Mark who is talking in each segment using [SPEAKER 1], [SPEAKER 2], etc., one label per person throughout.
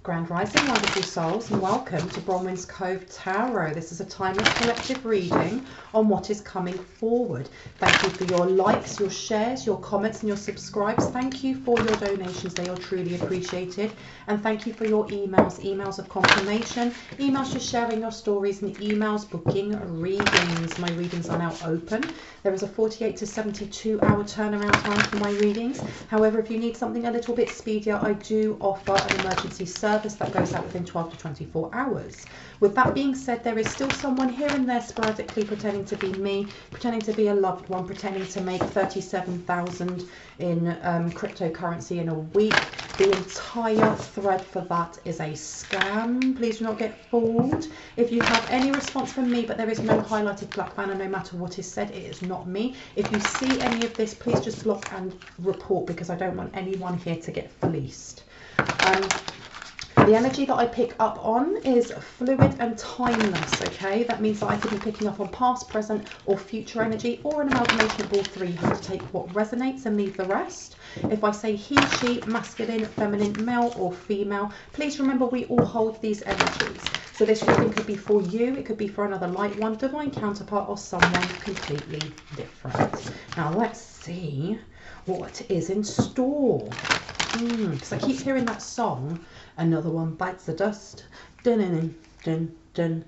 [SPEAKER 1] Grand Rising, wonderful souls, and welcome to Bronwen's Cove Tarot. This is a timeless collective reading on what is coming forward. Thank you for your likes, your shares, your comments, and your subscribes. Thank you for your donations. They are truly appreciated. And thank you for your emails of confirmation, emails just sharing your stories, and emails booking readings. My readings are now open. There is a 48 to 72 hour turnaround time for my readings. However, if you need something a little bit speedier, I do offer an emergency service that goes out within 12 to 24 hours. With that being said, there is still someone here and there sporadically pretending to be me, pretending to be a loved one, pretending to make 37,000 in cryptocurrency in a week. The entire thread for that is a scam. Please do not get fooled. If you have any response from me, but there is no highlighted black banner, no matter what is said, it is not me. If you see any of this, please just block and report, because I don't want anyone here to get fleeced. The energy that I pick up on is fluid and timeless, okay? That means that I could be picking up on past, present, or future energy, or an amalgamation of all three. You have to take what resonates and leave the rest. If I say he, she, masculine, feminine, male, or female, please remember we all hold these energies. So this reading could be for you, it could be for another light one, divine counterpart, or someone completely different. Now let's see what is in store. Because I keep hearing that song, another one bites the dust, dun dun dun dun,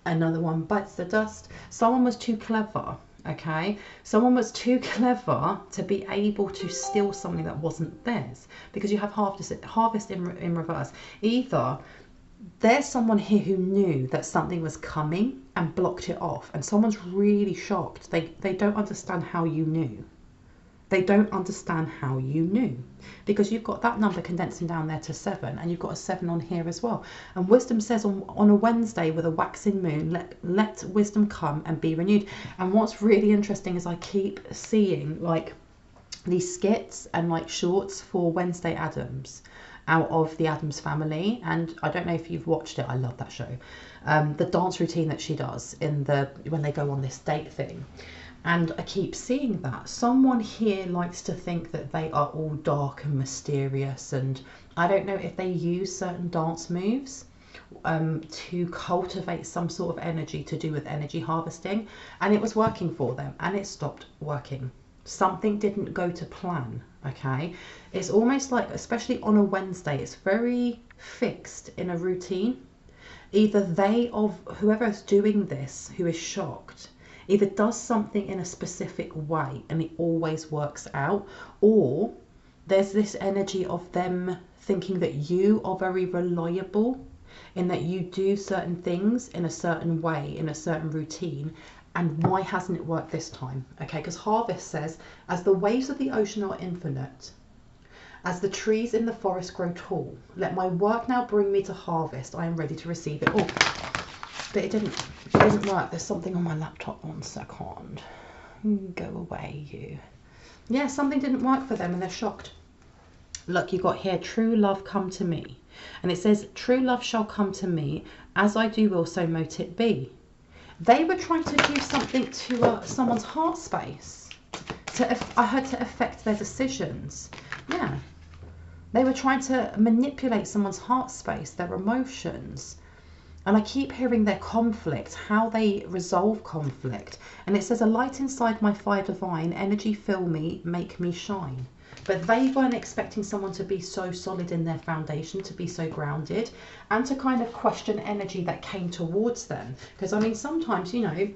[SPEAKER 1] another one bites the dust. Someone was too clever, okay? Someone was too clever to be able to steal something that wasn't theirs, because you have harvest in reverse. Either there's someone here who knew that something was coming and blocked it off, and someone's really shocked. They don't understand how you knew. They don't understand how you knew, because you've got that number condensing down there to 7, and you've got a 7 on here as well. And wisdom says on a Wednesday with a waxing moon, let wisdom come and be renewed. And what's really interesting is I keep seeing like these skits and like shorts for Wednesday Addams out of the Addams Family. And I don't know if you've watched it. I love that show. The dance routine that she does when they go on this date thing. And I keep seeing that. Someone here likes to think that they are all dark and mysterious. And I don't know if they use certain dance moves to cultivate some sort of energy to do with energy harvesting. And it was working for them, and it stopped working. Something didn't go to plan, okay? It's almost like, especially on a Wednesday, it's very fixed in a routine. Either they, of whoever is doing this, who is shocked, either does something in a specific way and it always works out, or there's this energy of them thinking that you are very reliable in that you do certain things in a certain way, in a certain routine, and why hasn't it worked this time? Okay, because Harvest says, as the waves of the ocean are infinite, as the trees in the forest grow tall, let my work now bring me to harvest. I am ready to receive it all. But it didn't work. There's something on my laptop. 1 second. Go away, you. Yeah, something didn't work for them and they're shocked. Look, you got here, true love come to me. And it says, true love shall come to me. As I do will, so mote it be. They were trying to do something to someone's heart space. I heard to affect their decisions. Yeah. They were trying to manipulate someone's heart space, their emotions. And I keep hearing their conflict, how they resolve conflict. And it says, a light inside my fire divine, energy fill me, make me shine. But they weren't expecting someone to be so solid in their foundation, to be so grounded, and to kind of question energy that came towards them. Because, I mean, sometimes, you know,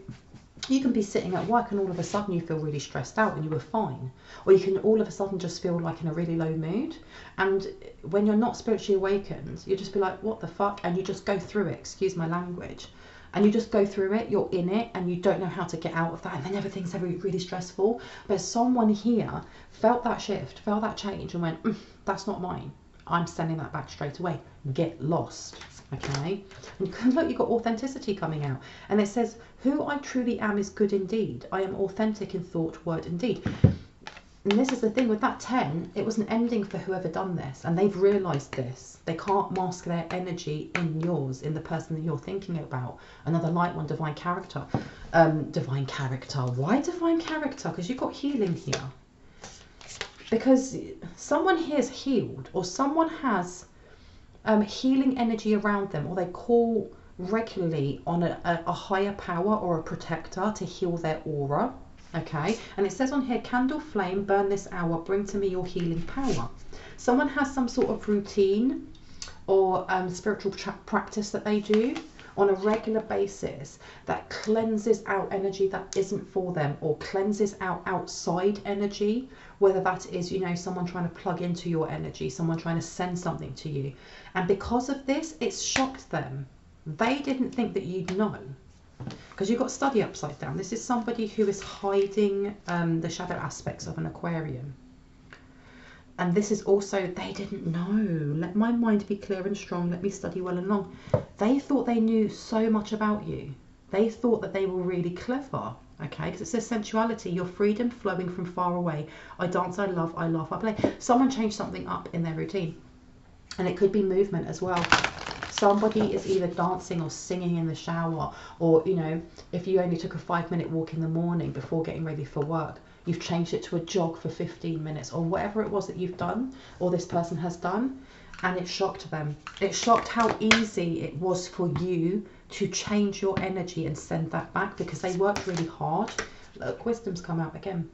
[SPEAKER 1] you can be sitting at work and all of a sudden you feel really stressed out and you were fine. Or you can all of a sudden just feel like in a really low mood. And when you're not spiritually awakened, you just be like, what the fuck? And you just go through it, excuse my language. And you just go through it, you're in it, and you don't know how to get out of that. And then everything's really stressful. But someone here felt that shift, felt that change and went, that's not mine. I'm sending that back straight away. Get lost. Okay, and look, you've got authenticity coming out, and it says, who I truly am is good indeed. I am authentic in thought, word, and deed. And this is the thing with that 10, it was an ending for whoever done this, and they've realized this. They can't mask their energy in yours, in the person that you're thinking about. Another light one, divine character. Divine character. Why divine character? Because you've got healing here. Because someone here is healed, or someone has healing energy around them, or they call regularly on a higher power or a protector to heal their aura. Okay, and it says on here, candle flame, burn this hour, bring to me your healing power. Someone has some sort of routine or spiritual practice that they do on a regular basis that cleanses out energy that isn't for them, or cleanses out outside energy, whether that is, you know, someone trying to plug into your energy, someone trying to send something to you. And because of this, it's shocked them. They didn't think that you'd know, because you've got study upside down. This is somebody who is hiding the shadow aspects of an Aquarian. And this is also, they didn't know. Let my mind be clear and strong. Let me study well and long. They thought they knew so much about you. They thought that they were really clever. Okay, because it says sensuality, your freedom flowing from far away. I dance, I love, I laugh, I play. Someone changed something up in their routine. And it could be movement as well. Somebody is either dancing or singing in the shower, or, you know, if you only took a 5-minute walk in the morning before getting ready for work, you've changed it to a jog for 15 minutes, or whatever it was that you've done, or this person has done, and it shocked them. It shocked how easy it was for you to change your energy and send that back, because they worked really hard. Look, wisdom's come out again.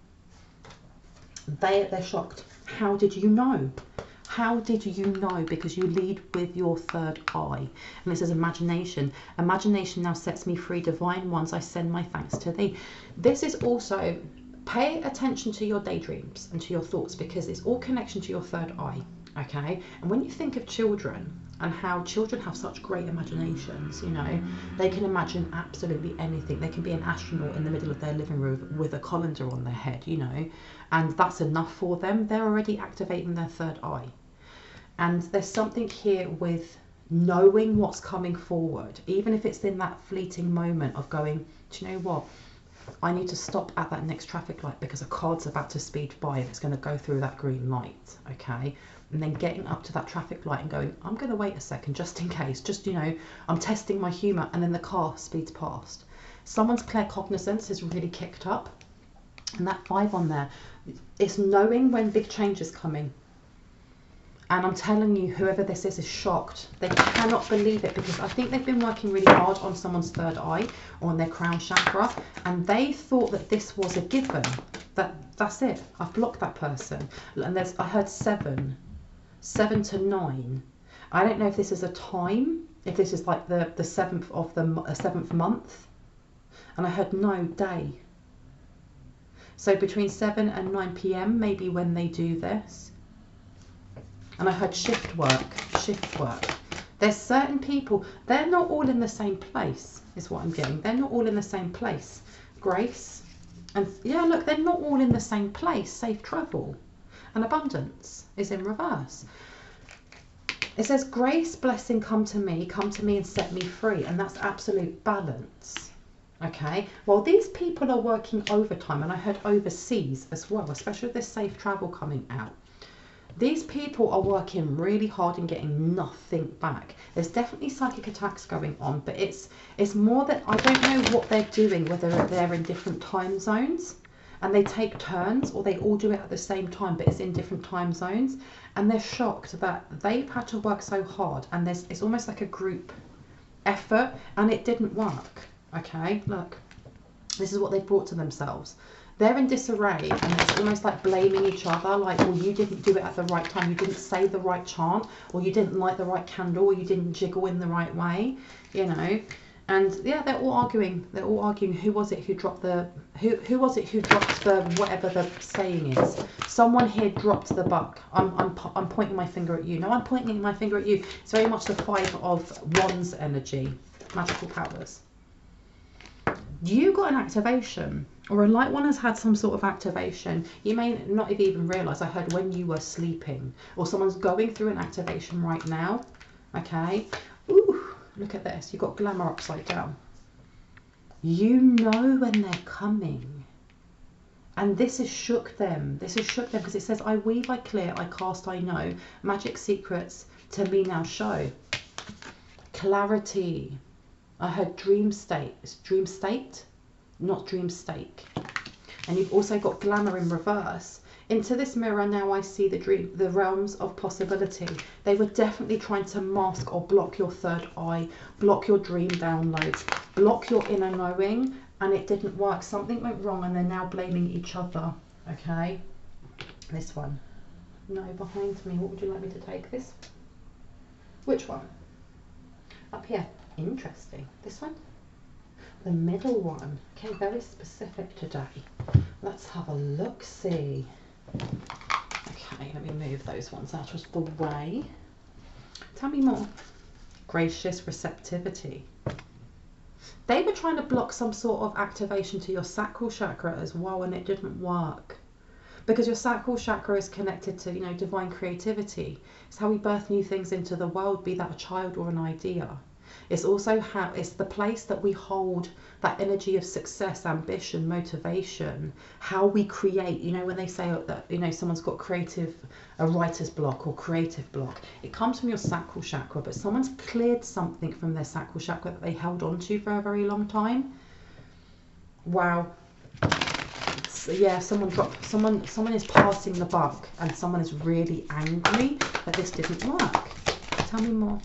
[SPEAKER 1] They're shocked. How did you know? How did you know? Because you lead with your third eye. And it says imagination. Imagination now sets me free. Divine ones, I send my thanks to thee. This is also, pay attention to your daydreams and to your thoughts, because it's all connection to your third eye. Okay? And when you think of children and how children have such great imaginations, you know, they can imagine absolutely anything. They can be an astronaut in the middle of their living room with a colander on their head, you know, and that's enough for them. They're already activating their third eye. And there's something here with knowing what's coming forward, even if it's in that fleeting moment of going, do you know what? I need to stop at that next traffic light because a car's about to speed by and it's going to go through that green light, okay? And then getting up to that traffic light and going, I'm going to wait a second just in case, just, you know, I'm testing my humour, and then the car speeds past. Someone's claircognizance is really kicked up, and that 5 on there, it's knowing when big change is coming. And I'm telling you, whoever this is shocked. They cannot believe it, because I think they've been working really hard on someone's third eye or on their crown chakra, and they thought that this was a given. That's it. I've blocked that person. And I heard 7 to 9. I don't know if this is a time, if this is like the 7th of the 7th month. And I heard no, day. So between 7 and 9 p.m. maybe when they do this. And I heard shift work. There's certain people, they're not all in the same place, is what I'm getting. They're not all in the same place. Grace. And yeah, look, they're not all in the same place. Safe travel. And abundance is in reverse. It says, grace, blessing, come to me and set me free. And that's absolute balance. Okay. Well, these people are working overtime, and I heard overseas as well, especially with this safe travel coming out. These people are working really hard and getting nothing back. There's definitely psychic attacks going on, but it's more that I don't know what they're doing, whether they're in different time zones and they take turns, or they all do it at the same time, but it's in different time zones. And they're shocked that they've had to work so hard, and it's almost like a group effort, and it didn't work. Okay, look, this is what they've brought to themselves. They're in disarray, and it's almost like blaming each other, like, well, you didn't do it at the right time, you didn't say the right chant, or you didn't light the right candle, or you didn't jiggle in the right way, you know. And yeah, they're all arguing. Who was it who dropped the whatever the saying is. Someone here dropped the buck. I'm pointing my finger at you. No, I'm pointing my finger at you. It's very much the 5 of Wands energy, magical powers. You got an activation, or a light one has had some sort of activation. You may not have even realised. I heard when you were sleeping, or someone's going through an activation right now. Okay. Ooh, look at this. You've got glamour upside down. You know when they're coming. And this has shook them. This has shook them, because it says, I weave, I clear, I cast, I know. Magic secrets to me now show. Clarity. I heard dream state. It's dream state, not dream stake. And you've also got glamour in reverse. Into this mirror now I see the realms of possibility. They were definitely trying to mask or block your third eye, block your dream downloads, block your inner knowing, and it didn't work. Something went wrong and they're now blaming each other. Okay, this one. No, behind me. What would you like me to take? This? Which one? Up here. Interesting. This one? The middle one. Okay, very specific today. Let's have a look, see. Okay, let me move those ones out of the way. Tell me more. Gracious receptivity. They were trying to block some sort of activation to your sacral chakra as well, and it didn't work. Because your sacral chakra is connected to, you know, divine creativity. It's how we birth new things into the world, be that a child or an idea. It's also how, it's the place that we hold that energy of success, ambition, motivation, how we create. You know, when they say that, you know, someone's got a writer's block or creative block, it comes from your sacral chakra, but someone's cleared something from their sacral chakra that they held on to for a very long time. Wow. Yeah, someone is passing the buck, and someone is really angry that this didn't work. Tell me more.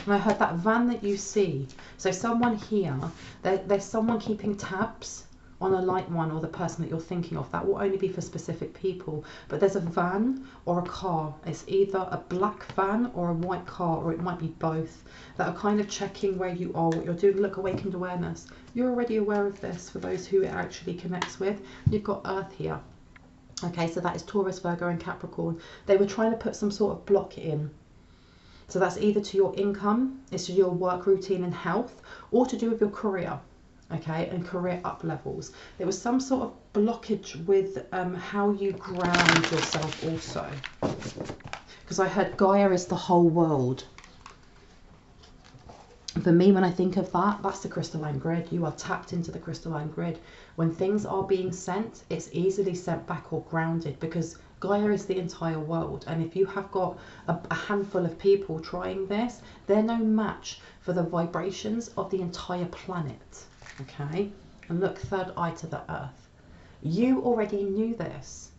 [SPEAKER 1] And I heard that van that you see. So someone here, there's someone keeping tabs on a light one, or the person that you're thinking of. That will only be for specific people. But there's a van or a car. It's either a black van or a white car, or it might be both, that are kind of checking where you are, what you're doing. Look, awakened awareness. You're already aware of this for those who it actually connects with. You've got Earth here. Okay, so that is Taurus, Virgo and Capricorn. They were trying to put some sort of block in. So that's either to your income, it's to your work routine and health, or to do with your career, okay, and career up levels. There was some sort of blockage with how you ground yourself also. Because I heard Gaia is the whole world. For me, when I think of that, that's the crystalline grid. You are tapped into the crystalline grid. When things are being sent, it's easily sent back or grounded, because Gaia is the entire world. And if you have got a handful of people trying this, they're no match for the vibrations of the entire planet. Okay? And look, third eye to the earth. You already knew this.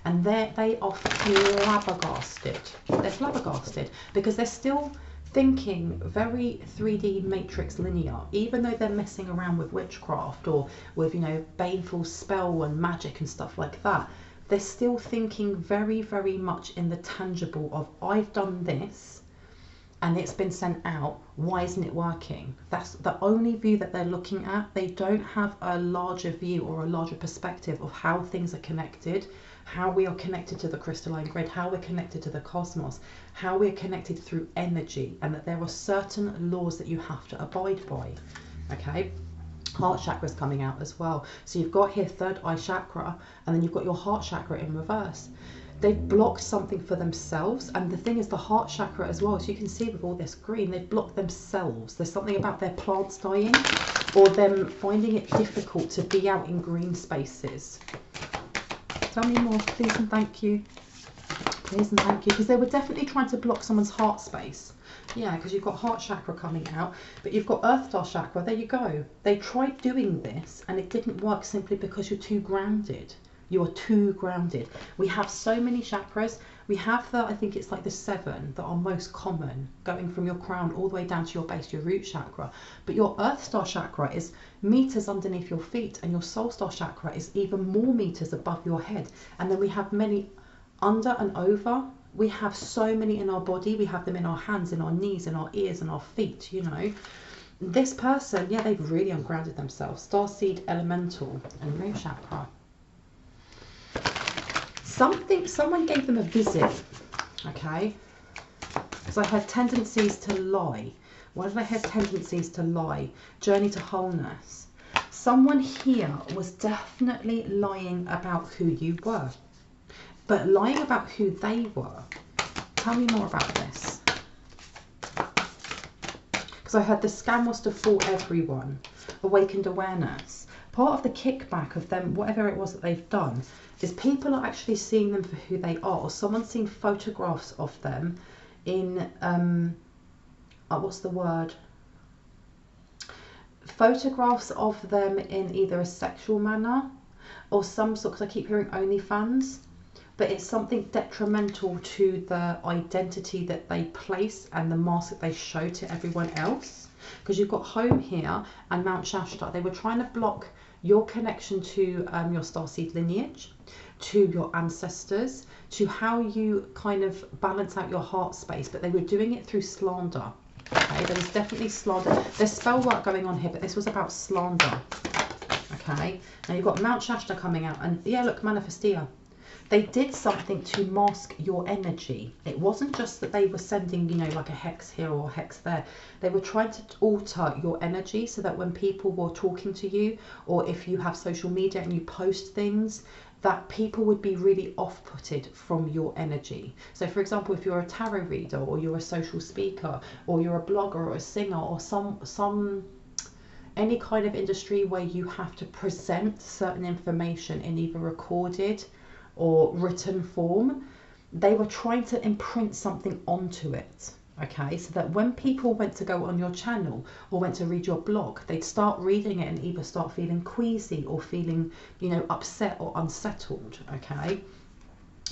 [SPEAKER 1] And they are flabbergasted. They're flabbergasted because they're still thinking very 3D matrix linear, even though they're messing around with witchcraft or with, you know, baneful spell and magic and stuff like that. They're still thinking very, very much in the tangible of, I've done this and it's been sent out, why isn't it working? That's the only view that they're looking at. They don't have a larger view or a larger perspective of how things are connected, how we are connected to the crystalline grid, how we're connected to the cosmos, how we're connected through energy, and that there are certain laws that you have to abide by. Okay? Heart chakra is coming out as well. So you've got here third eye chakra, and then you've got your heart chakra in reverse. They've blocked something for themselves, and the thing is the heart chakra as well, as you can see with all this green, they've blocked themselves. There's something about their plants dying, or them finding it difficult to be out in green spaces. Tell me more, please and thank you. Please and thank you, because they were definitely trying to block someone's heart space. Yeah, because you've got heart chakra coming out, but you've got earth star chakra. There you go. They tried doing this and it didn't work simply because you're too grounded. You are too grounded. We have so many chakras. We have I think it's like the 7 that are most common, going from your crown all the way down to your base, your root chakra. But your earth star chakra is meters underneath your feet, and your soul star chakra is even more meters above your head. And then we have many under and over. We have so many in our body. We have them in our hands, in our knees, in our ears, and our feet, you know. This person, yeah, they've really ungrounded themselves. Starseed, elemental, and root chakra. Someone gave them a visit, okay? So I had tendencies to lie. Why did I have tendencies to lie? Journey to wholeness. Someone here was definitely lying about who you were. But lying about who they were. Tell me more about this. Because I heard the scam was to fool everyone. Awakened awareness. Part of the kickback of them, whatever it was that they've done, is people are actually seeing them for who they are. Or someone's seen photographs of them in, what's the word? Photographs of them in either a sexual manner, or some sort, because I keep hearing OnlyFans, but it's something detrimental to the identity that they place and the mask that they show to everyone else. Because you've got home here and Mount Shasta. They were trying to block your connection to your starseed lineage, to your ancestors, to how you kind of balance out your heart space, but they were doing it through slander. Okay, there was definitely slander. There's spell work going on here, but this was about slander. Okay, now you've got Mount Shasta coming out, and yeah, look, Manifestia. They did something to mask your energy. It wasn't just that they were sending, you know, like a hex here or a hex there. They were trying to alter your energy so that when people were talking to you, or if you have social media and you post things, that people would be really off-putted from your energy. So for example, if you're a tarot reader, or you're a social speaker, or you're a blogger or a singer, or any kind of industry where you have to present certain information in either recorded or written form, they were trying to imprint something onto it. Okay, so that when people went to go on your channel or went to read your blog, they'd start reading it and either start feeling queasy or feeling, you know, upset or unsettled. Okay,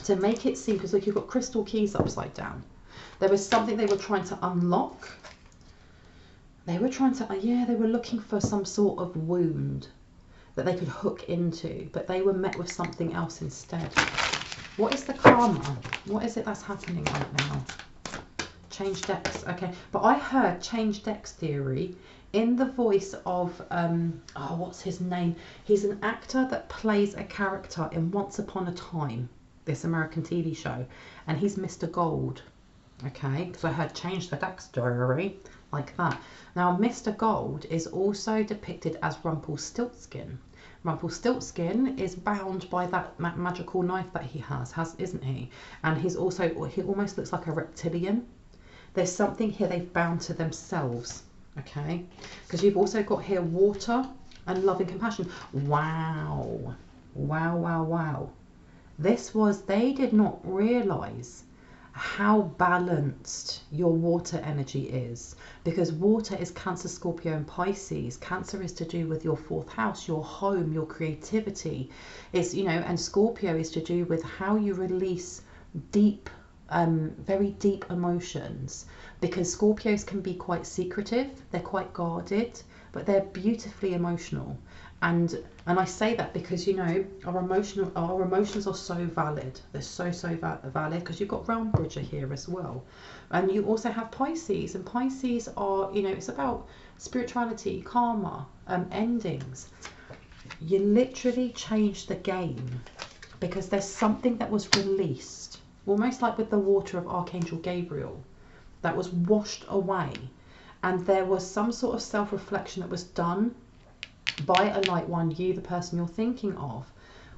[SPEAKER 1] to make it seem, because look, you've got crystal keys upside down. There was something they were trying to unlock. They were trying to, yeah, they were looking for some sort of wound that they could hook into, but they were met with something else instead. What is the karma? What is it that's happening right now? Change decks. Okay, but I heard change decks theory in the voice of oh, what's his name? He's an actor that plays a character in Once Upon a Time, this American TV show, and he's Mr. Gold. Okay, because I heard change the decks theory like that. Now, Mr. Gold is also depicted as Rumpelstiltskin. Rumpelstiltskin is bound by that magical knife that he has, isn't he? And he's also, he almost looks like a reptilian. There's something here they've bound to themselves, okay? Because you've also got here water and love and compassion. Wow, wow, wow, wow. This was, they did not realise how balanced your water energy is, because water is Cancer, Scorpio and Pisces. Cancer is to do with your 4th house, your home, your creativity. It's, you know, and Scorpio is to do with how you release deep, very deep emotions, because Scorpios can be quite secretive, they're quite guarded, but they're beautifully emotional. And I say that because, you know, our emotions are so valid. They're so valid, because you've got Realm Bridger here as well. And you also have Pisces, and Pisces are, you know, it's about spirituality, karma, endings. You literally changed the game, because there's something that was released, almost like with the water of Archangel Gabriel, that was washed away. And there was some sort of self-reflection that was done by a light one, you, the person you're thinking of,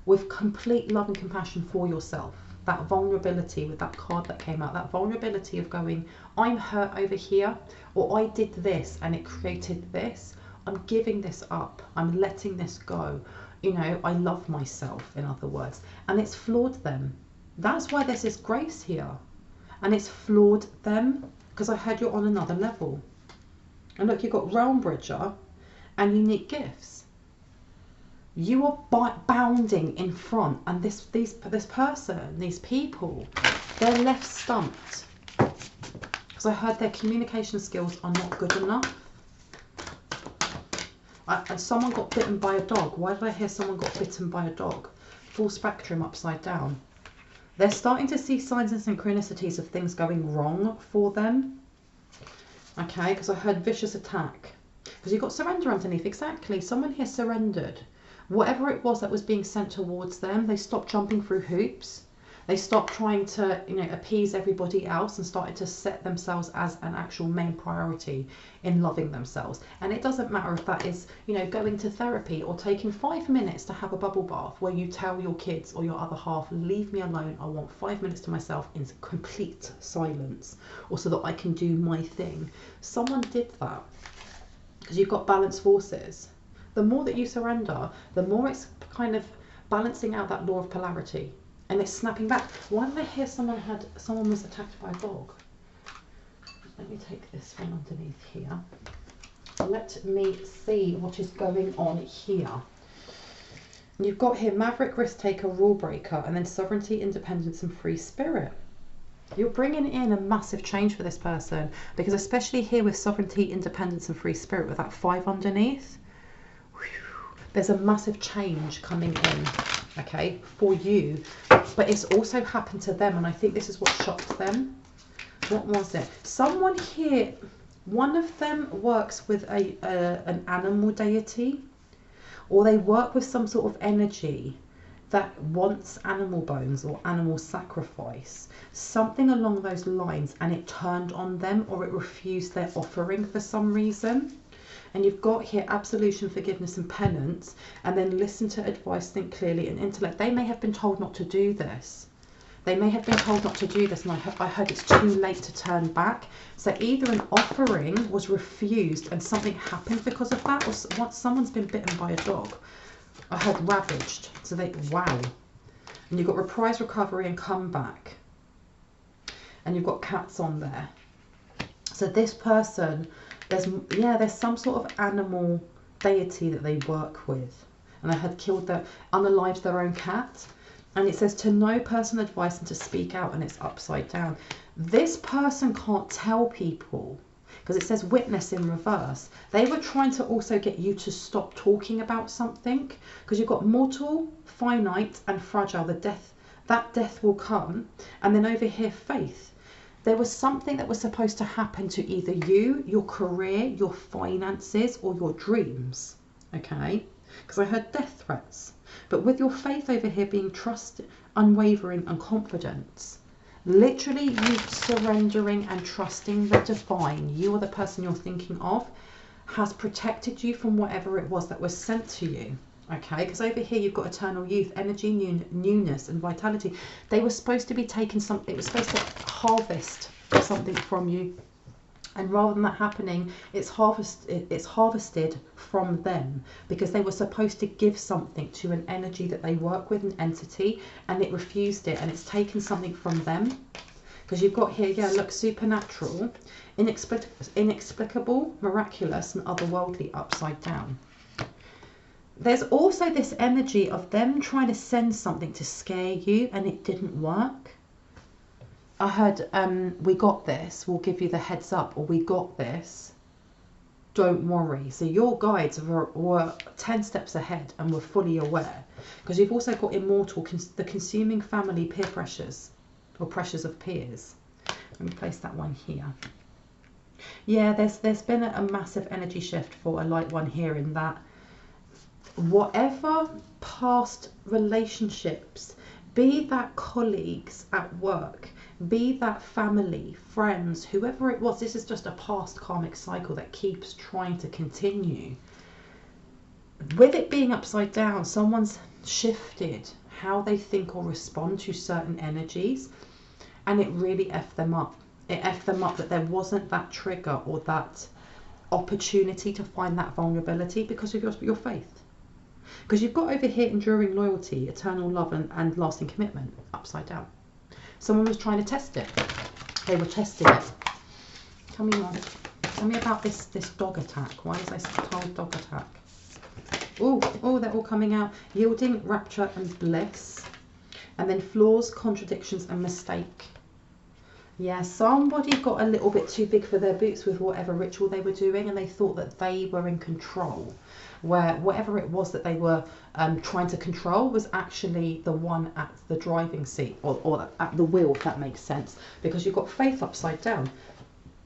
[SPEAKER 1] with complete love and compassion for yourself. That vulnerability with that card that came out, that vulnerability of going, I'm hurt over here, or I did this and it created this. I'm giving this up. I'm letting this go. You know, I love myself, in other words. And it's floored them. That's why there's this grace here. And it's floored them, because I heard you're on another level. And look, you've got Realm Bridger and unique gifts. You are bounding in front, and this person, these people, they're left stumped, because I heard their communication skills are not good enough. And someone got bitten by a dog. Why did I hear someone got bitten by a dog? Full spectrum upside down. They're starting to see signs and synchronicities of things going wrong for them. Okay, because I heard vicious attack. Because you've got surrender underneath. Exactly. Someone here surrendered. Whatever it was that was being sent towards them, they stopped jumping through hoops. They stopped trying to, you know, appease everybody else, and started to set themselves as an actual main priority in loving themselves. And it doesn't matter if that is, you know, going to therapy or taking 5 minutes to have a bubble bath where you tell your kids or your other half, leave me alone, I want 5 minutes to myself in complete silence, or so that I can do my thing. Someone did that, because you've got balanced forces. The more that you surrender, the more it's kind of balancing out that law of polarity. And it's snapping back. Why did I hear someone was attacked by a dog? Let me take this one underneath here. Let me see what is going on here. You've got here maverick, risk taker, rule breaker, and then sovereignty, independence, and free spirit. You're bringing in a massive change for this person, because especially here with sovereignty, independence, and free spirit with that 5 underneath, there's a massive change coming in, okay, for you. But it's also happened to them, and I think this is what shocked them. What was it? Someone here, one of them works with an animal deity, or they work with some sort of energy that wants animal bones or animal sacrifice, something along those lines, and it turned on them, or it refused their offering for some reason. And you've got here absolution, forgiveness, and penance, and then listen to advice, think clearly, and intellect. They may have been told not to do this. They may have been told not to do this, and I heard it's too late to turn back. So either an offering was refused and something happened because of that, or once someone's been bitten by a dog. I heard ravaged. So they, wow. And you've got reprise, recovery, and comeback. And you've got cats on there. So this person, there's some sort of animal deity that they work with, and they had unalived their own cat. And it says to know personal advice and to speak out, and it's upside down. This person can't tell people, because it says witness in reverse. They were trying to also get you to stop talking about something, because you've got mortal, finite, and fragile. That death will come. And then over here, faith. There was something that was supposed to happen to either you, your career, your finances, or your dreams, okay? Because I heard death threats. But with your faith over here being trust, unwavering, and confidence, literally you surrendering and trusting the divine, you or the person you're thinking of, has protected you from whatever it was that was sent to you. Okay, because over here you've got eternal youth, energy, newness, and vitality. They were supposed to be taking something, it was supposed to harvest something from you, and rather than that happening, it's harvested from them, because they were supposed to give something to an energy that they work with, an entity, and it refused it, and it's taken something from them. Because you've got here, yeah, look, supernatural, inexplicable, miraculous, and otherworldly, upside down. There's also this energy of them trying to send something to scare you, and it didn't work. I heard, we got this, we'll give you the heads up, or we got this, don't worry. So your guides were 10 steps ahead and were fully aware. Because you've also got immortal, the consuming family peer pressures, or pressures of peers. Let me place that one here. Yeah, there's been a massive energy shift for a light one here, in that whatever past relationships, be that colleagues at work, be that family, friends, whoever it was, this is just a past karmic cycle that keeps trying to continue. With it being upside down, someone's shifted how they think or respond to certain energies, and it really effed them up. It effed them up that there wasn't that trigger or that opportunity to find that vulnerability because of your faith. Because you've got over here enduring loyalty, eternal love, and lasting commitment, upside down. Someone was trying to test it. They were testing it. Tell me more. Tell me about this dog attack. Why is this called dog attack? Oh, they're all coming out. Yielding, rapture, and bliss. And then flaws, contradictions, and mistake. Yeah, somebody got a little bit too big for their boots with whatever ritual they were doing, and they thought that they were in control, where whatever it was that they were trying to control was actually the one at the driving seat, or at the wheel, if that makes sense. Because you've got faith upside down.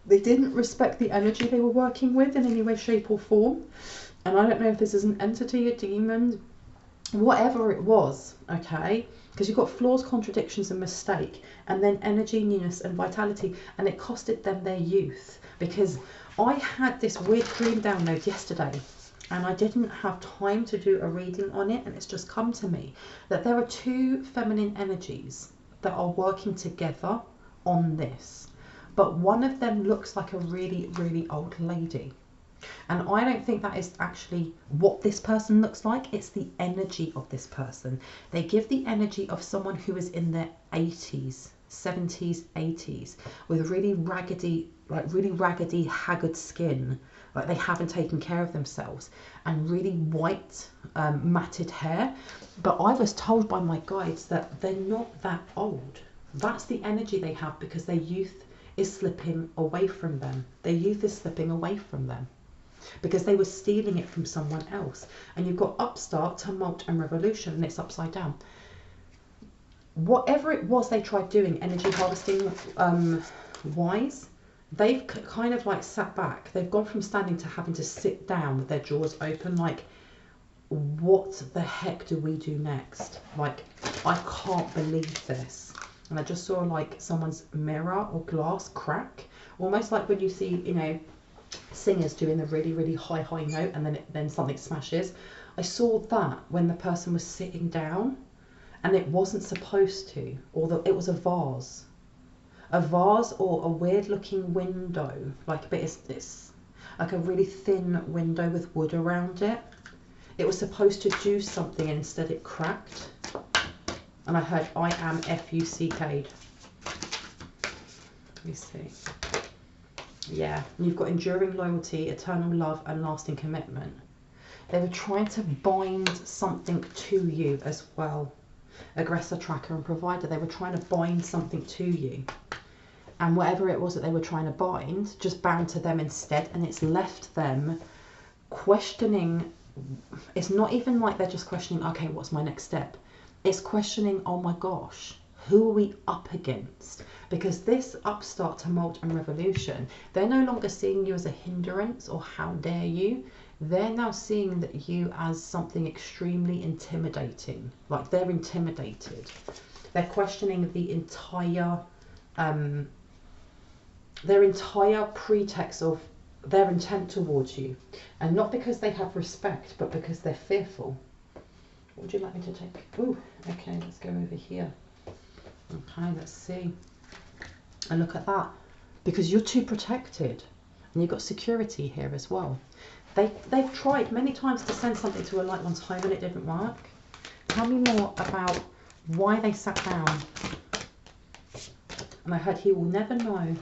[SPEAKER 1] They didn't respect the energy they were working with in any way, shape, or form. And I don't know if this is an entity, a demon, whatever it was, okay? Because you've got flaws, contradictions, and mistake, and then energy, newness, and vitality, and it costed them their youth. Because I had this weird dream download yesterday, and I didn't have time to do a reading on it, and it's just come to me that there are two feminine energies that are working together on this, but one of them looks like a really, really old lady. And I don't think that is actually what this person looks like. It's the energy of this person. They give the energy of someone who is in their 80s, 70s, 80s, with really raggedy, haggard skin, like they haven't taken care of themselves, and really white, matted hair. But I was told by my guides that they're not that old. That's the energy they have, because their youth is slipping away from them. Their youth is slipping away from them, because they were stealing it from someone else. And you've got upstart, tumult, and revolution, and it's upside down. Whatever it was they tried doing, energy harvesting wise, they've kind of like sat back. They've gone from standing to having to sit down with their jaws open, like, what the heck do we do next? Like, I can't believe this. And I just saw like someone's mirror or glass crack, almost like when you see, you know, singers doing a really, really high note, and then something smashes. I saw that when the person was sitting down, and it wasn't supposed to, or it was a vase or a weird looking window, like, but it's like a really thin window with wood around it. It was supposed to do something, and instead it cracked. And I heard, I am F-U-C-K'd. Let me see. Yeah, and you've got enduring loyalty, eternal love, and lasting commitment. They were trying to bind something to you as well. Aggressor, tracker, and provider. They were trying to bind something to you. And whatever it was that they were trying to bind, just bound to them instead. And it's left them questioning. It's not even like they're just questioning, okay, what's my next step? It's questioning, oh my gosh, who are we up against? Because this upstart, tumult, and revolution, they're no longer seeing you as a hindrance or how dare you. They're now seeing that you as something extremely intimidating. Like, they're intimidated. They're questioning the entire pretext of their intent towards you. And not because they have respect, but because they're fearful. What would you like me to take? Ooh, okay, let's go over here. Okay, let's see. And look at that. Because you're too protected. And you've got security here as well. They've tried many times to send something to a light one's home, and it didn't work. Tell me more about why they sat down. And I heard he will never know.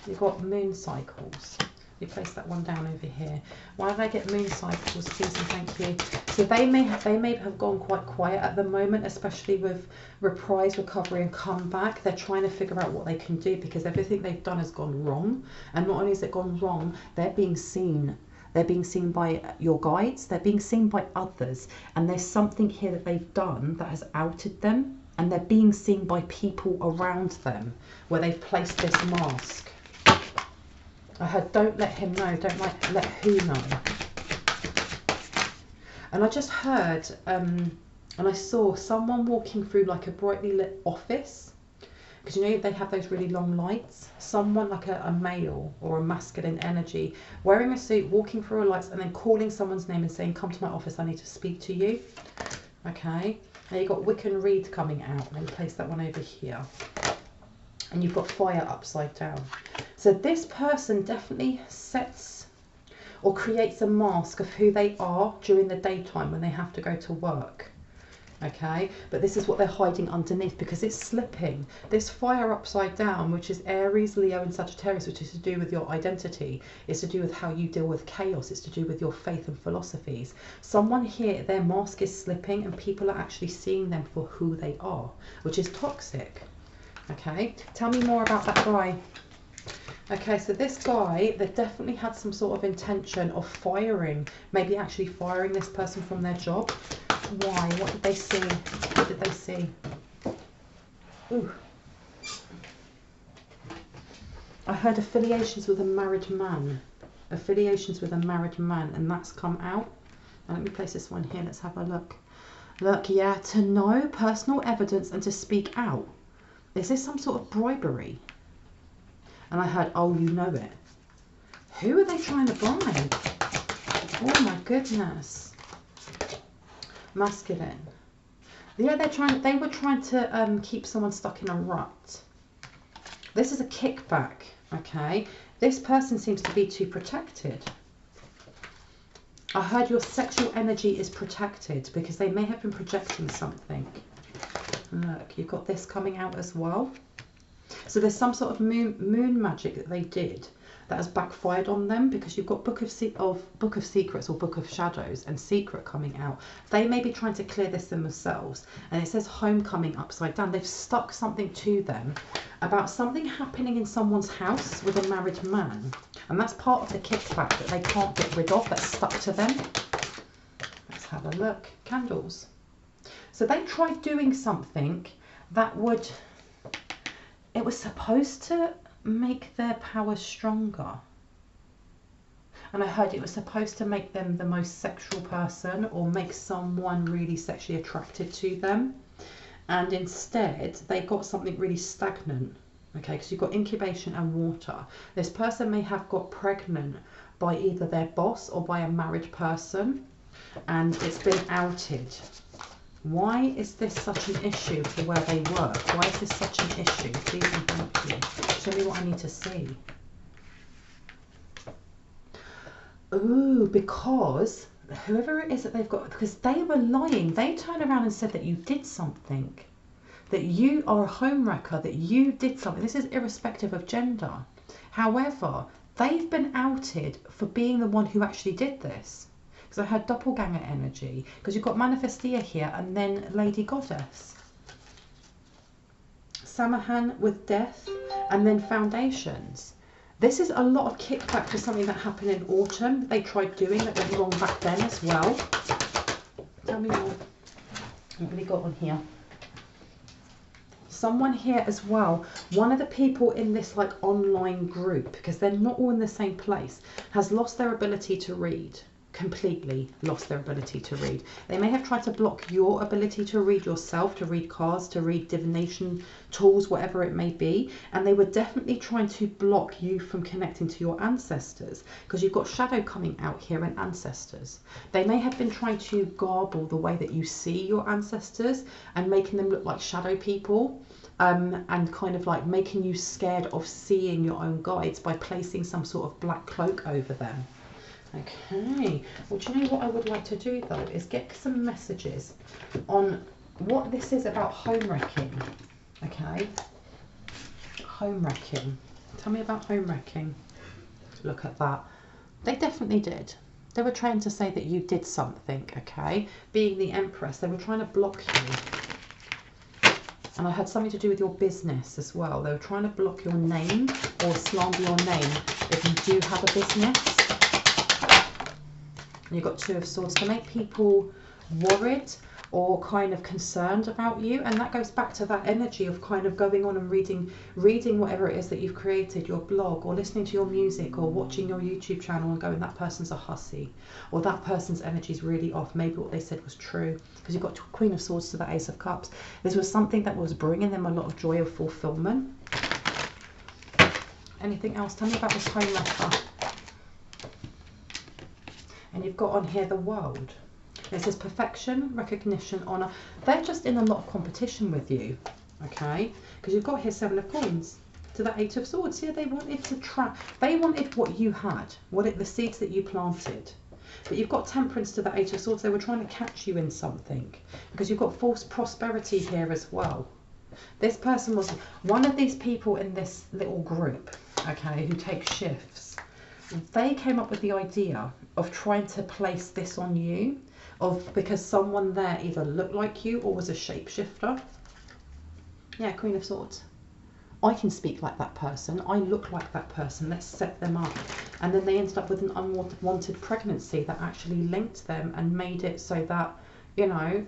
[SPEAKER 1] You've got moon cycles. You place that one down over here. Why do I get moon cycles, please and thank you? So they may have gone quite quiet at the moment, especially with reprise, recovery, and comeback. They're trying to figure out what they can do, because everything they've done has gone wrong. And not only has it gone wrong, they're being seen. They're being seen by your guides. They're being seen by others. And there's something here that they've done that has outed them. And they're being seen by people around them, where they've placed this mask. I heard, don't let him know, don't let who know. And I just heard, and I saw someone walking through like a brightly lit office, because you know they have those really long lights. Someone like a male or a masculine energy, wearing a suit, walking through a lights, and then calling someone's name and saying, come to my office, I need to speak to you. Okay, now you've got Wiccan Reed coming out. Let me place that one over here. And you've got fire upside down. So this person definitely sets or creates a mask of who they are during the daytime when they have to go to work. Okay, but this is what they're hiding underneath, because it's slipping. This fire upside down, which is Aries, Leo, and Sagittarius, which is to do with your identity, is to do with how you deal with chaos, it's to do with your faith and philosophies. Someone here, their mask is slipping, and people are actually seeing them for who they are, which is toxic. Okay, tell me more about that guy. Okay, so this guy, they definitely had some sort of intention of firing, maybe actually firing this person from their job. Why? What did they see? What did they see? Ooh. I heard affiliations with a married man. Affiliations with a married man, and that's come out. Now let me place this one here, let's have a look. Look, yeah, to know personal evidence and to speak out. Is this some sort of bribery? And I heard, oh, you know it. Who are they trying to bribe? Oh my goodness. Masculine. Yeah, they were trying to keep someone stuck in a rut. This is a kickback, okay? This person seems to be too protected. I heard your sexual energy is protected, because they may have been projecting something. Look, you've got this coming out as well. So there's some sort of moon magic that they did that has backfired on them, because you've got Book of Secrets or Book of Shadows and Secret coming out. They may be trying to clear this themselves, and it says Homecoming upside down. They've stuck something to them about something happening in someone's house with a married man, and that's part of the kickback that they can't get rid of, that's stuck to them. Let's have a look. Candles. So they tried doing something that would, it was supposed to make their power stronger, and I heard it was supposed to make them the most sexual person, or make someone really sexually attracted to them, and instead they got something really stagnant. Okay, because you've got incubation and water. This person may have got pregnant by either their boss or by a married person, and it's been outed. Why is this such an issue for where they work? Why is this such an issue? Please and thank you. Show me what I need to see. Ooh, because whoever it is that they've got, because they were lying. They turned around and said that you did something, that you are a home wrecker, that you did something. This is irrespective of gender. However, they've been outed for being the one who actually did this. Because I had doppelganger energy, because you've got Manifestia here and then Lady Goddess. Samahan with death, and then foundations. This is a lot of kickback to something that happened in autumn. They tried doing that went wrong back then as well. Tell me more. What have we got on here? Someone here as well, one of the people in this like online group, because they're not all in the same place, has lost their ability to read. Completely lost their ability to read. They may have tried to block your ability to read yourself, to read cards, to read divination tools, whatever it may be, and they were definitely trying to block you from connecting to your ancestors, because you've got shadow coming out here and ancestors. They may have been trying to garble the way that you see your ancestors and making them look like shadow people, and kind of like making you scared of seeing your own guides by placing some sort of black cloak over them. Okay, well, do you know what I would like to do though, is get some messages on what this is about home wrecking. Okay, home wrecking. Tell me about home wrecking. Look at that. They definitely did. They were trying to say that you did something, okay? Being the Empress, they were trying to block you. And I had something to do with your business as well. They were trying to block your name or slander your name if you do have a business. And you've got Two of Swords to make people worried or kind of concerned about you, and that goes back to that energy of kind of going on and reading whatever it is that you've created, your blog, or listening to your music, or watching your YouTube channel and going, that person's a hussy, or that person's energy is really off. Maybe what they said was true, because you've got Queen of Swords to the Ace of Cups. This was something that was bringing them a lot of joy of fulfillment. Anything else? Tell me about this home wrecker. And you've got on here the World. It says perfection, recognition, honour. They're just in a lot of competition with you, okay? Because you've got here Seven of Coins to the Eight of Swords. Yeah, they wanted to trap. They wanted what you had, the seeds that you planted. But you've got Temperance to the Eight of Swords. They were trying to catch you in something, because you've got false prosperity here as well. This person was one of these people in this little group, okay, who take shifts. They came up with the idea of trying to place this on you, because someone there either looked like you or was a shapeshifter. Yeah, Queen of Swords. I can speak like that person. I look like that person. Let's set them up. And then they ended up with an unwanted pregnancy that actually linked them and made it so that, you know,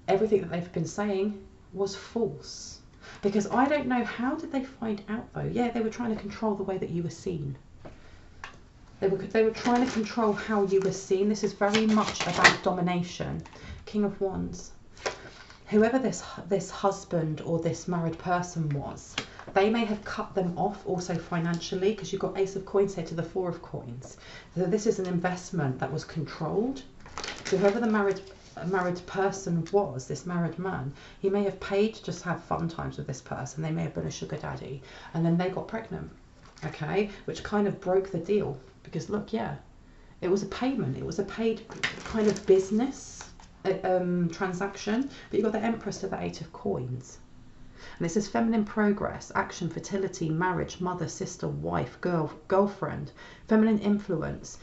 [SPEAKER 1] everything that they've been saying was false. Because I don't know, how did they find out though? Yeah, they were trying to control the way that you were seen. They were trying to control how you were seen. This is very much about domination. King of Wands. Whoever this husband or this married person was, they may have cut them off also financially, because you've got Ace of Coins here to the Four of Coins. So this is an investment that was controlled. So whoever the married person was, this married man, he may have paid to just have fun times with this person. They may have been a sugar daddy, and then they got pregnant, okay, which kind of broke the deal. Because look, yeah, it was a payment. It was a paid kind of business transaction. But you've got the Empress to the Eight of Coins. And it says feminine progress, action, fertility, marriage, mother, sister, wife, girlfriend, feminine influence,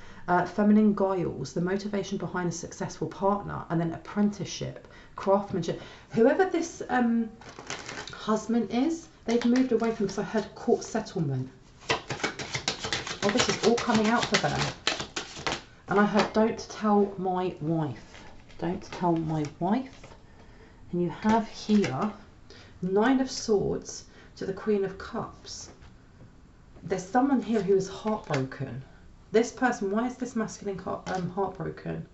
[SPEAKER 1] feminine guiles, the motivation behind a successful partner, and then apprenticeship, craftsmanship. Whoever this husband is, they've moved away from, because I heard court settlement. Oh, this is all coming out for them. And I heard, don't tell my wife. Don't tell my wife. And you have here 9 of Swords to the Queen of Cups. There's someone here who is heartbroken. This person, why is this masculine heartbroken?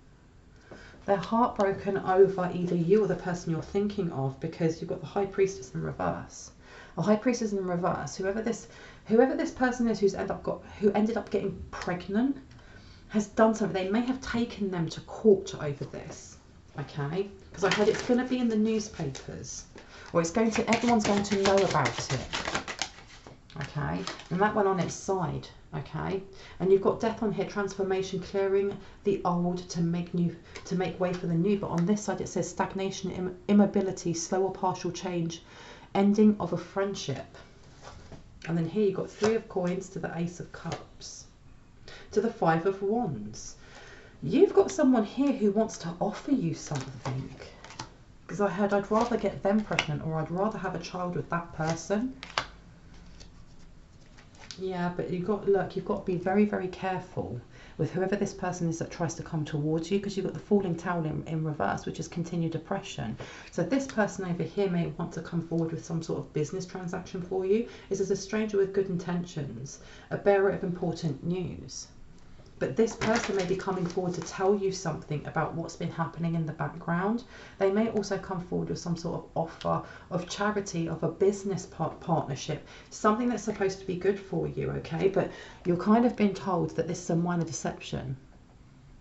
[SPEAKER 1] They're heartbroken over either you or the person you're thinking of, because you've got the High Priestess in reverse. A High Priestess in reverse. Whoever this person is who ended up getting pregnant has done something. They may have taken them to court over this. Okay, because I heard it's going to be in the newspapers, or everyone's going to know about it. Okay, and that went on its side. Okay, and you've got death on here, transformation, clearing the old to make way for the new. But on this side it says stagnation, immobility, slow or partial change, ending of a friendship. And then here you've got 3 of Coins to the Ace of Cups, to the 5 of Wands. You've got someone here who wants to offer you something, because I heard I'd rather get them pregnant, or I'd rather have a child with that person. Yeah, but you've got to be very, very careful with whoever this person is that tries to come towards you, because you've got the Falling Tower in reverse, which is continued depression. So this person over here may want to come forward with some sort of business transaction for you. This is a stranger with good intentions, a bearer of important news. But this person may be coming forward to tell you something about what's been happening in the background. They may also come forward with some sort of offer of charity, of a business partnership, something that's supposed to be good for you, okay? But you're kind of being told that this is a minor deception,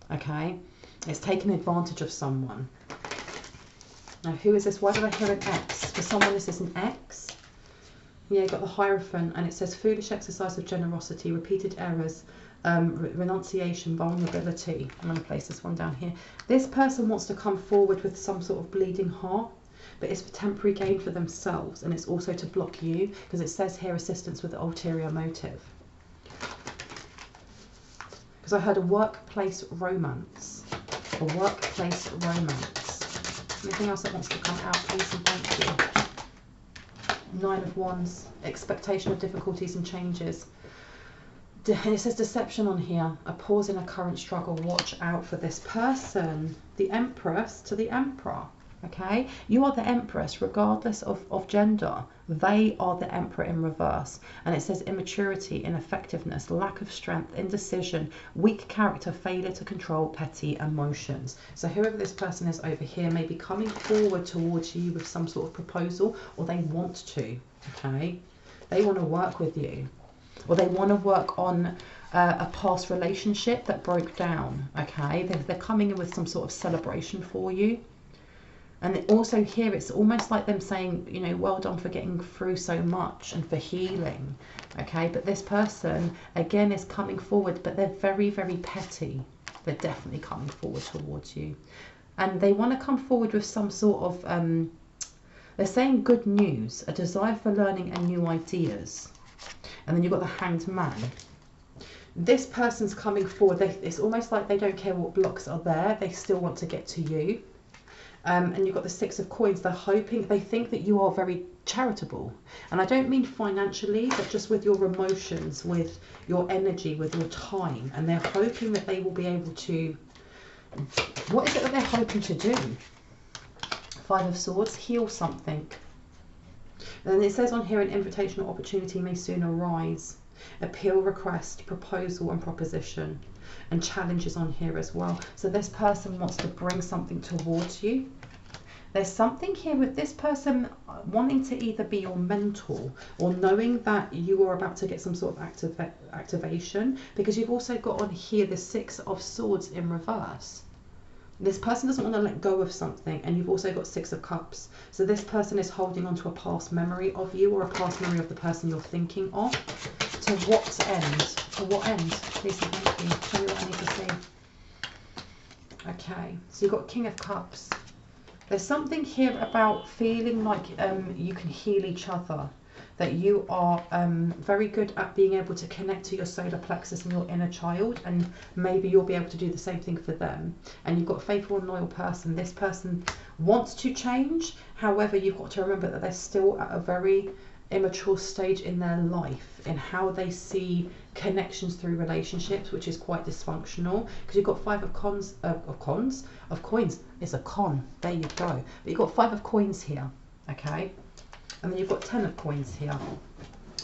[SPEAKER 1] okay? It's taking advantage of someone. Now, who is this? Why did I hear an X? For someone, this is an X. Yeah, you've got the Hierophant, and it says foolish exercise of generosity, repeated errors, renunciation, vulnerability. I'm going to place this one down here. This person wants to come forward with some sort of bleeding heart, but it's for temporary gain for themselves, and it's also to block you, because it says here assistance with ulterior motive. Because I heard a workplace romance. A workplace romance. Anything else that wants to come out, please and thank you. 9 of Wands, expectation of difficulties and changes. It says deception on here, a pause in a current struggle. Watch out for this person. The Empress to the Emperor. Okay, you are the Empress regardless of gender. They are the Emperor in reverse. And it says immaturity, ineffectiveness, lack of strength, indecision, weak character, failure to control petty emotions. So whoever this person is over here may be coming forward towards you with some sort of proposal, or they want to. Okay, they want to work with you, or they want to work on a past relationship that broke down. Okay, they're coming in with some sort of celebration for you. And also here, it's almost like them saying, you know, well done for getting through so much and for healing. Okay, but this person, again, is coming forward, but they're very, very petty. They're definitely coming forward towards you. And they want to come forward with some sort of, they're saying good news, a desire for learning and new ideas. And then you've got the Hanged Man. This person's coming forward. It's almost like they don't care what blocks are there. They still want to get to you. And you've got the 6 of Coins. They're hoping, they think that you are very charitable. And I don't mean financially, but just with your emotions, with your energy, with your time. And they're hoping that they will be able to, what is it that they're hoping to do? 5 of Swords, heal something. And it says on here, an invitational opportunity may soon arise. Appeal, request, proposal and proposition. And challenges on here as well. So this person wants to bring something towards you. There's something here with this person wanting to either be your mentor, or knowing that you are about to get some sort of activation, because you've also got on here the 6 of Swords in reverse. This person doesn't want to let go of something, and you've also got 6 of Cups. So this person is holding on to a past memory of you, or a past memory of the person you're thinking of. To what end? To what end? Please and thank you. Tell me what I need to see. Okay, so you've got King of Cups. There's something here about feeling like you can heal each other, that you are very good at being able to connect to your solar plexus and your inner child, and maybe you'll be able to do the same thing for them. And you've got a faithful and loyal person. This person wants to change, however, you've got to remember that they're still at a very immature stage in their life in how they see connections through relationships, which is quite dysfunctional, because you've got 5 of coins. It's a con, there you go. But you've got 5 of coins here, okay, and then you've got 10 of coins here.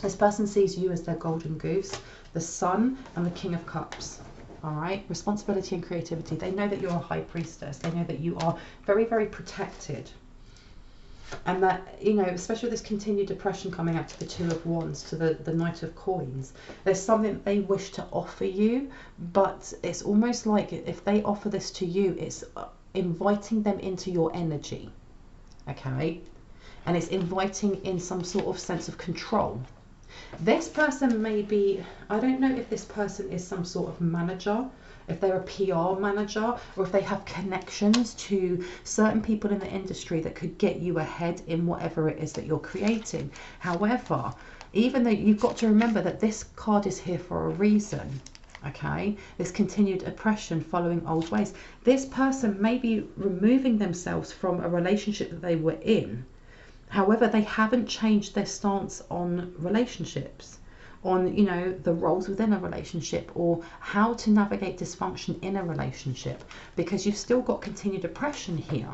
[SPEAKER 1] This person sees you as their golden goose, the sun, and the King of Cups. All right, responsibility and creativity. They know that you're a high priestess. They know that you are very, very protected. And that, you know, especially with this continued depression coming out to the 2 of Wands, to the Knight of Coins, there's something that they wish to offer you, but it's almost like if they offer this to you, it's inviting them into your energy, okay? And it's inviting in some sort of sense of control. This person may be, I don't know if this person is some sort of manager, if they're a PR manager, or if they have connections to certain people in the industry that could get you ahead in whatever it is that you're creating. However, even though you've got to remember that this card is here for a reason, okay? This continued oppression following old ways. This person may be removing themselves from a relationship that they were in. However, they haven't changed their stance on relationships, on, you know, the roles within a relationship, or how to navigate dysfunction in a relationship, because you've still got continued oppression here.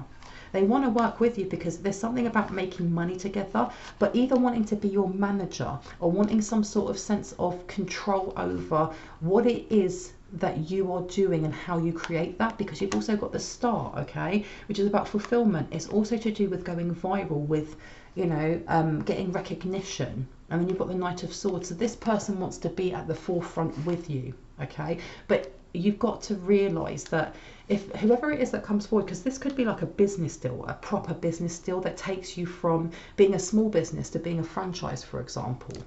[SPEAKER 1] They want to work with you because there's something about making money together, but either wanting to be your manager or wanting some sort of sense of control over what it is that you are doing and how you create that, because you've also got the Star, okay, which is about fulfillment. It's also to do with going viral, with, you know, getting recognition. And then you've got the Knight of Swords. So this person wants to be at the forefront with you, okay? But you've got to realize that if whoever it is that comes forward, because this could be like a business deal, a proper business deal that takes you from being a small business to being a franchise, for example,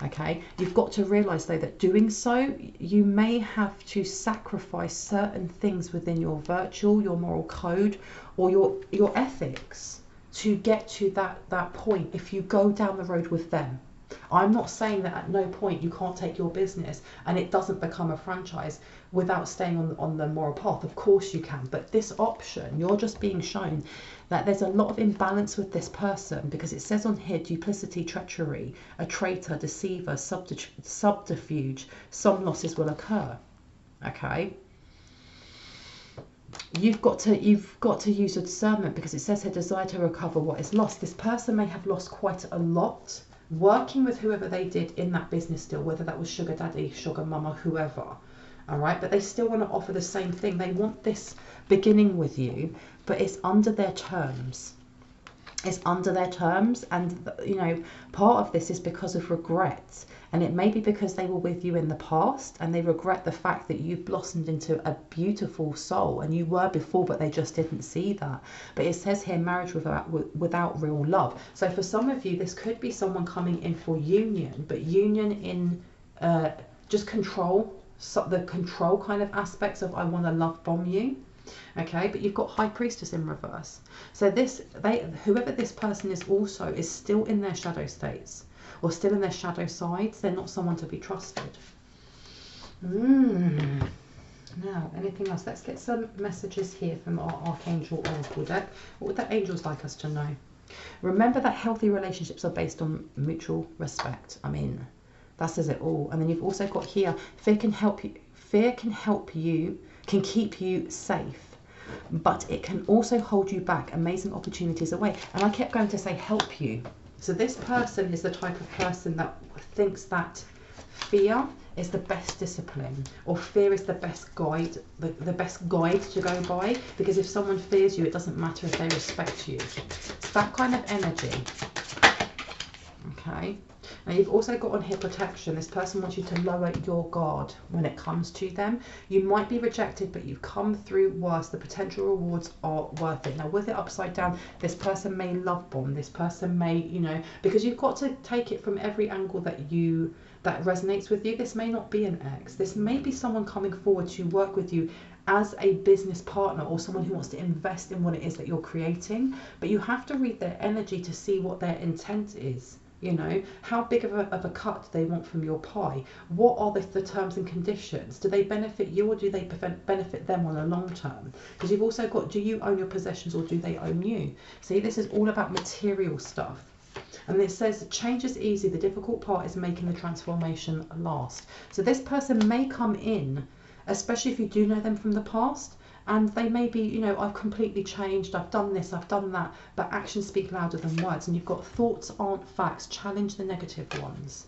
[SPEAKER 1] okay? You've got to realize though that doing so, you may have to sacrifice certain things within your virtual, your moral code, or your ethics to get to that point if you go down the road with them. I'm not saying that at no point you can't take your business and it doesn't become a franchise without staying on the moral path. Of course you can, but this option, you're just being shown that there's a lot of imbalance with this person, because it says on here duplicity, treachery, a traitor, deceiver, subterfuge. Some losses will occur, okay? You've got to use your discernment, because it says here desire to recover what is lost. This person may have lost quite a lot working with whoever they did in that business deal, whether that was sugar daddy, sugar mama, whoever, all right? But they still want to offer the same thing. They want this beginning with you, but it's under their terms. It's under their terms, and, you know, part of this is because of regret, and it may be because they were with you in the past and they regret the fact that you've blossomed into a beautiful soul, and you were before, but they just didn't see that. But it says here marriage without real love. So for some of you, this could be someone coming in for union, but union in just control, so the control kind of aspects of I want to love bomb you. Okay, but you've got High Priestess in reverse. So whoever this person is also is still in their shadow states, or still in their shadow sides. They're not someone to be trusted. Now, anything else? Let's get some messages here from our Archangel Oracle deck. What would the angels like us to know? Remember that healthy relationships are based on mutual respect. I mean, that says it all. And then you've also got here, fear can keep you safe, but it can also hold you back, amazing opportunities away. And I kept going to say help you. So this person is the type of person that thinks that fear is the best discipline, or fear is the best guide, the best guide to go by, because if someone fears you, it doesn't matter if they respect you. It's that kind of energy. Okay. Now you've also got on here protection. This person wants you to lower your guard when it comes to them. You might be rejected, but you've come through worse. The potential rewards are worth it. Now with it upside down, this person may love bomb. This person may, you know, because you've got to take it from every angle that resonates with you. This may not be an ex. This may be someone coming forward to work with you as a business partner or someone who wants to invest in what it is that you're creating, but you have to read their energy to see what their intent is. You know, how big of a cut do they want from your pie? What are the terms and conditions? Do they benefit you or do they benefit them on a long term? Because you've also got, do you own your possessions or do they own you? See, this is all about material stuff. And it says change is easy, the difficult part is making the transformation last. So this person may come in, especially if you do know them from the past, and they may be, you know, I've completely changed, I've done this, I've done that, but actions speak louder than words. And you've got thoughts aren't facts, challenge the negative ones.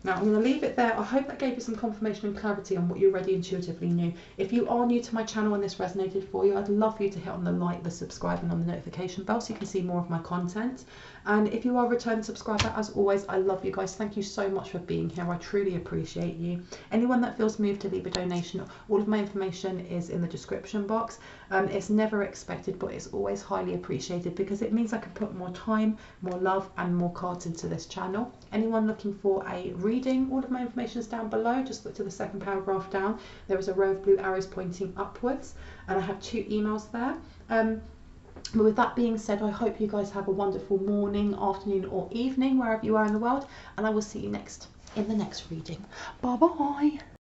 [SPEAKER 1] Now I'm going to leave it there. I hope that gave you some confirmation and clarity on what you already intuitively knew. If you are new to my channel and this resonated for you, I'd love for you to hit on the like, the subscribe and on the notification bell so you can see more of my content. And if you are a return subscriber, as always, I love you guys. Thank you so much for being here. I truly appreciate you. Anyone that feels moved to leave a donation, all of my information is in the description box. It's never expected, but it's always highly appreciated because it means I can put more time, more love and more cards into this channel. Anyone looking for a reading, all of my information is down below. Just look to the second paragraph down. There is a row of blue arrows pointing upwards and I have 2 emails there. But with that being said, I hope you guys have a wonderful morning, afternoon or evening wherever you are in the world, and I will see you in the next reading. Bye bye.